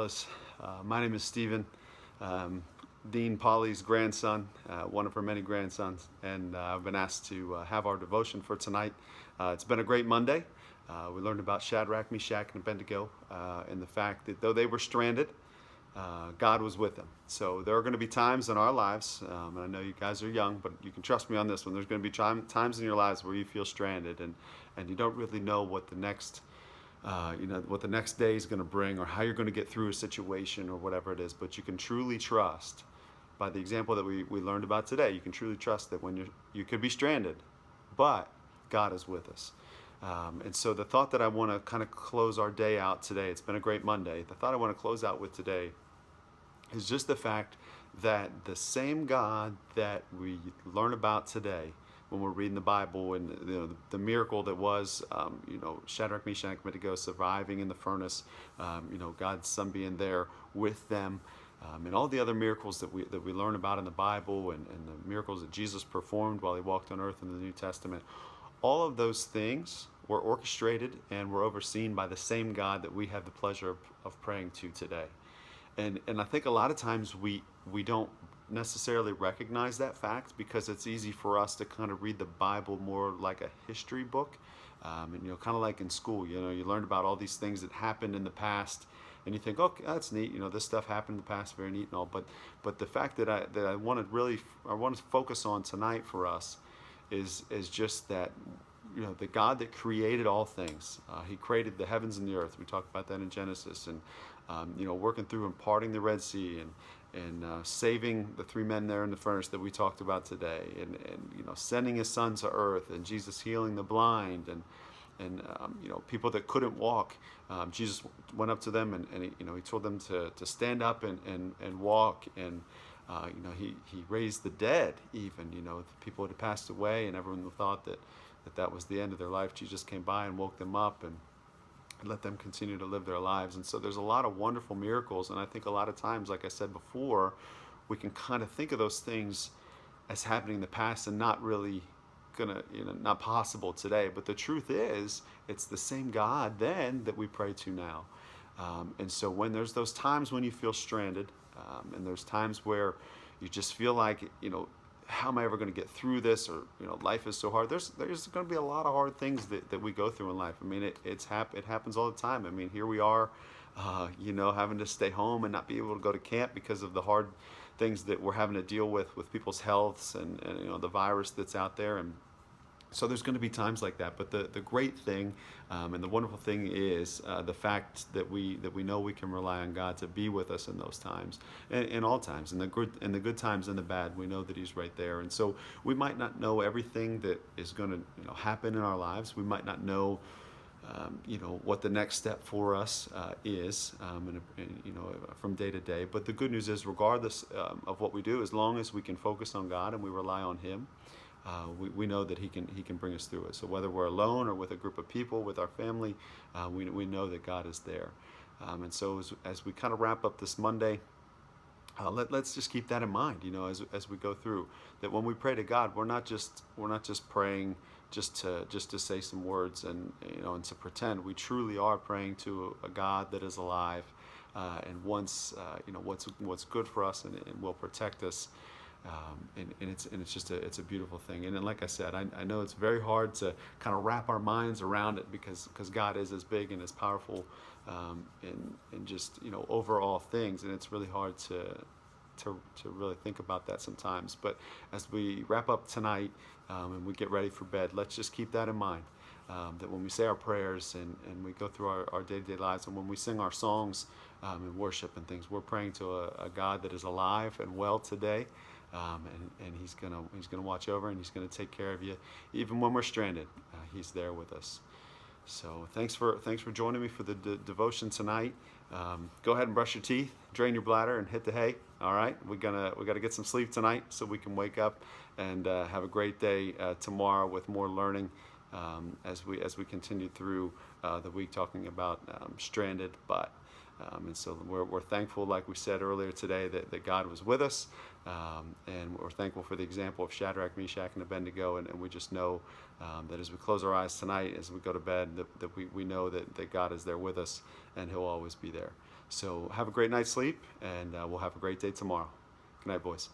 fellas. My name is Stephen, Dean Polly's grandson, one of her many grandsons, and I've been asked to have our devotion for tonight. It's been a great Monday. We learned about Shadrach, Meshach, and Abednego, and the fact that though they were stranded, God was with them. So there are going to be times in our lives, and I know you guys are young, but you can trust me on this one. There's going to be times in your lives where you feel stranded, and you don't really know what the next what the next day is going to bring, or how you're going to get through a situation, or whatever it is. But you can truly trust, by the example that we learned about today, you can truly trust that when you could be stranded, but God is with us. And so the thought that I want to kind of close our day out today, it's been a great Monday, the thought I want to close out with today is just the fact that the same God that we learn about today when we're reading the Bible, and the miracle that was, Shadrach, Meshach, and Abednego surviving in the furnace, God's Son being there with them, and all the other miracles that we learn about in the Bible, and the miracles that Jesus performed while he walked on earth in the New Testament, all of those things were orchestrated and were overseen by the same God that we have the pleasure of praying to today. And I think a lot of times we don't necessarily recognize that fact, because it's easy for us to kind of read the Bible more like a history book, and kind of like in school, you learned about all these things that happened in the past, and you think, okay, that's neat, this stuff happened in the past, very neat and all, but the fact that I want to focus on tonight for us is just that, the God that created all things, he created the heavens and the earth. We talked about that in Genesis, and working through and parting the Red Sea, and saving the three men there in the furnace that we talked about today, and sending his Son to earth, and Jesus healing the blind, and people that couldn't walk. Jesus went up to them, and he told them to stand up and walk, and he raised the dead. Even the people that had passed away, and everyone thought that was the end of their life. Jesus came by and woke them up, and let them continue to live their lives. And so there's a lot of wonderful miracles, and I think a lot of times, like I said before, we can kind of think of those things as happening in the past and not really not possible today. But the truth is, it's the same God then that we pray to now. And so when there's those times when you feel stranded, and there's times where you just feel like, how am I ever going to get through this? Or, life is so hard. There's going to be a lot of hard things that we go through in life. I mean, it happens all the time. I mean, here we are, having to stay home and not be able to go to camp because of the hard things that we're having to deal with people's healths, and the virus that's out there. And so there's going to be times like that. But the great thing, and the wonderful thing is the fact that we know we can rely on God to be with us in those times, and in all times, in the good times and the bad. We know that he's right there. And so we might not know everything that is going to happen in our lives. We might not know what the next step for us is, from day to day. But the good news is, regardless of what we do, as long as we can focus on God and we rely on him, we know that he can bring us through it. So whether we're alone or with a group of people, with our family, we know that God is there. And so as we kind of wrap up this Monday, let's just keep that in mind. As we go through, that when we pray to God, we're not just praying just to say some words and to pretend. We truly are praying to a God that is alive, and wants what's good for us, and will protect us. And it's just a beautiful thing. And then, like I said, I know it's very hard to kind of wrap our minds around it, because God is as big and as powerful, in just over all things, and it's really hard to really think about that sometimes. But as we wrap up tonight, and we get ready for bed, let's just keep that in mind. That when we say our prayers, and we go through our day-to-day lives, and when we sing our songs, and worship and things, we're praying to a God that is alive and well today. And he's gonna watch over, and he's gonna take care of you even when we're stranded. He's there with us. So thanks for joining me for the devotion tonight. Go ahead and brush your teeth, drain your bladder, and hit the hay. All right, we gotta get some sleep tonight so we can wake up and have a great day tomorrow with more learning, as we continue through the week, talking about stranded but. And so we're thankful, like we said earlier today, that God was with us. And we're thankful for the example of Shadrach, Meshach, and Abednego. And we just know that as we close our eyes tonight, as we go to bed, that we know that God is there with us, and He'll always be there. So have a great night's sleep, and we'll have a great day tomorrow. Good night, boys.